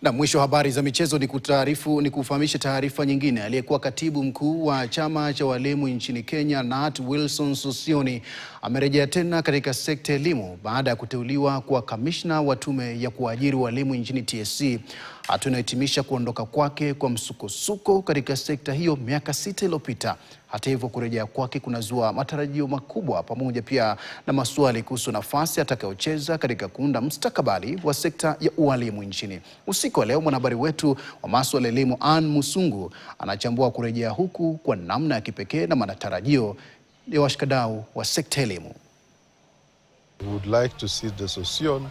Na mwisho habari za michezo ni kufahamisha taarifa nyingine. Aliyekuwa katibu mkuu wa chama cha walimu nchini Kenya, Nat Wilson Sosioni, amerejea tena katika sekta elimu baada ya kuteuliwa kwa kamishna wa tume ya kuajiri walimu nchini TSC. Tunahitimisha kuondoka kwake kwa msukosuko katika sekta hiyo miaka 6 iliyopita. Hata hivyo, kurejea kwake kunazua matarajio makubwa pamoja pia na maswali kuhusu nafasi atakayocheza katika kuunda mustakabali wa sekta ya ualimu nchini. Usiku wa leo mwanahabari wetu wa masuala ya elimu Ann Musungu anachambua kurejea huku kwa namna ya kipekee na matarajio ya washikadau wa sekta elimu. We would like to see the Sosioni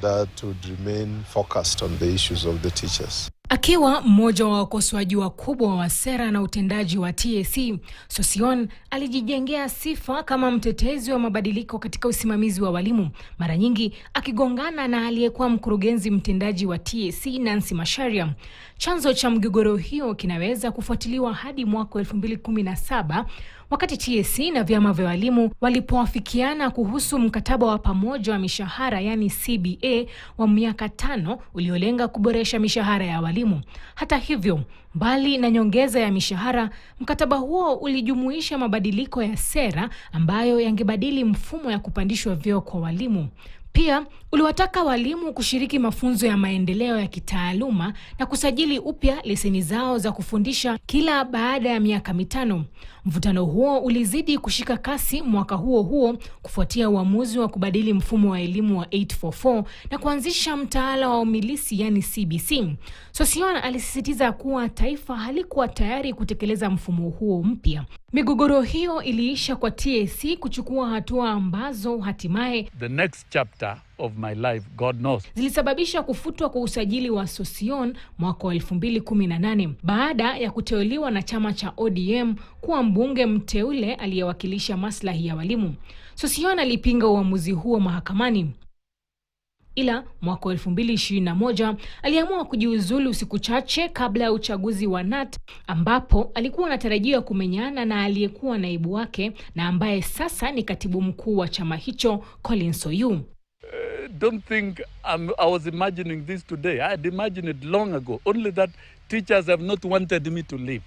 that would remain focused on the issues of the teachers. Akiwa mmoja wa wakosoaji wakubwa wa sera na utendaji wa TSC, Sosioni alijijengea sifa kama mtetezi wa mabadiliko katika usimamizi wa walimu, mara nyingi akigongana na aliyekuwa mkurugenzi mtendaji wa TSC Nancy Macharia. Chanzo cha mgogoro hiyo kinaweza kufuatiliwa hadi mwaka 2017 wakati TSC na vyama vya walimu walipoafikiana kuhusu mkataba wa pamoja wa mishahara, yani CBA, wa miaka 5 uliolenga kuboresha mishahara ya walimu. Hata hivyo, mbali na nyongeza ya mishahara, mkataba huo ulijumuisha mabadiliko ya sera ambayo yangebadili mfumo ya kupandishwa vyeo kwa walimu. Pia uliwataka walimu kushiriki mafunzo ya maendeleo ya kitaaluma na kusajili upya leseni zao za kufundisha kila baada ya miaka 5. Mvutano huo ulizidi kushika kasi mwaka huo kufuatia uamuzi wa kubadili mfumo wa elimu wa 844 na kuanzisha mtaala wa umilisi, yani CBC. Sosioni alisisitiza kuwa taifa halikuwa tayari kutekeleza mfumo huo mpya. Migogoro hiyo iliisha kwa TSC kuchukua hatua ambazo hatimaye, the next chapter of my life, God knows, zilisababisha kufutwa kwa usajili wa Sosioni mwaka 2018 baada ya kuteuliwa na chama cha ODM kuwa mbunge mteule aliyewakilisha maslahi ya walimu. Sosioni alipinga uamuzi huo mahakamani. Ila mwaka 2021 aliamua kujiuzulu siku chache kabla ya uchaguzi wa Nat, ambapo alikuwa anatarajiwa kumenyana na aliyekuwa naibu wake na ambaye sasa ni katibu mkuu wa chama hicho, Collins Oyuu. Don't think I was imagining this today. I had imagined it long ago. Only that teachers have not wanted me to leave.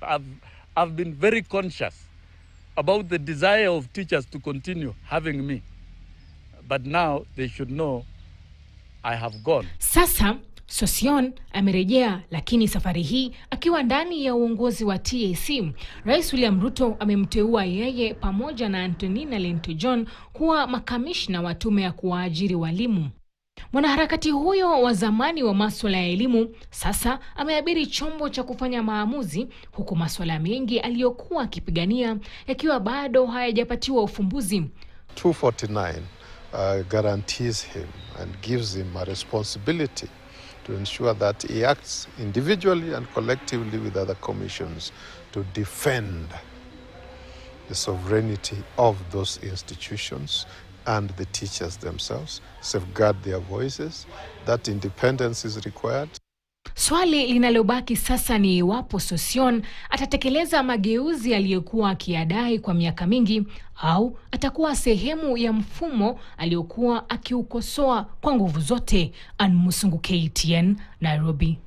I've been very conscious about the desire of teachers to continue having me. But now they should know I have gone. Sasa Sosioni amerejea, lakini safari hii akiwa ndani ya uongozi wa TSC. Rais William Ruto amemteua yeye pamoja na Antonina Lentujon kuwa makamishna wa tume ya kuwaajiri walimu. Mwanaharakati huyo wa zamani wa masuala ya elimu sasa ameabiri chombo cha kufanya maamuzi, huku masuala mengi aliyokuwa akipigania yakiwa bado hayajapatiwa ufumbuzi. 249 guarantees him and gives him a responsibility to ensure that he acts individually and collectively with other commissions to defend the sovereignty of those institutions and the teachers themselves, safeguard their voices. That independence is required. Swali linalobaki sasa ni iwapo Sosioni atatekeleza mageuzi aliyokuwa akiadai kwa miaka mingi, au atakuwa sehemu ya mfumo aliyokuwa akiukosoa kwa nguvu zote. Ann Musungu, KTN, Nairobi.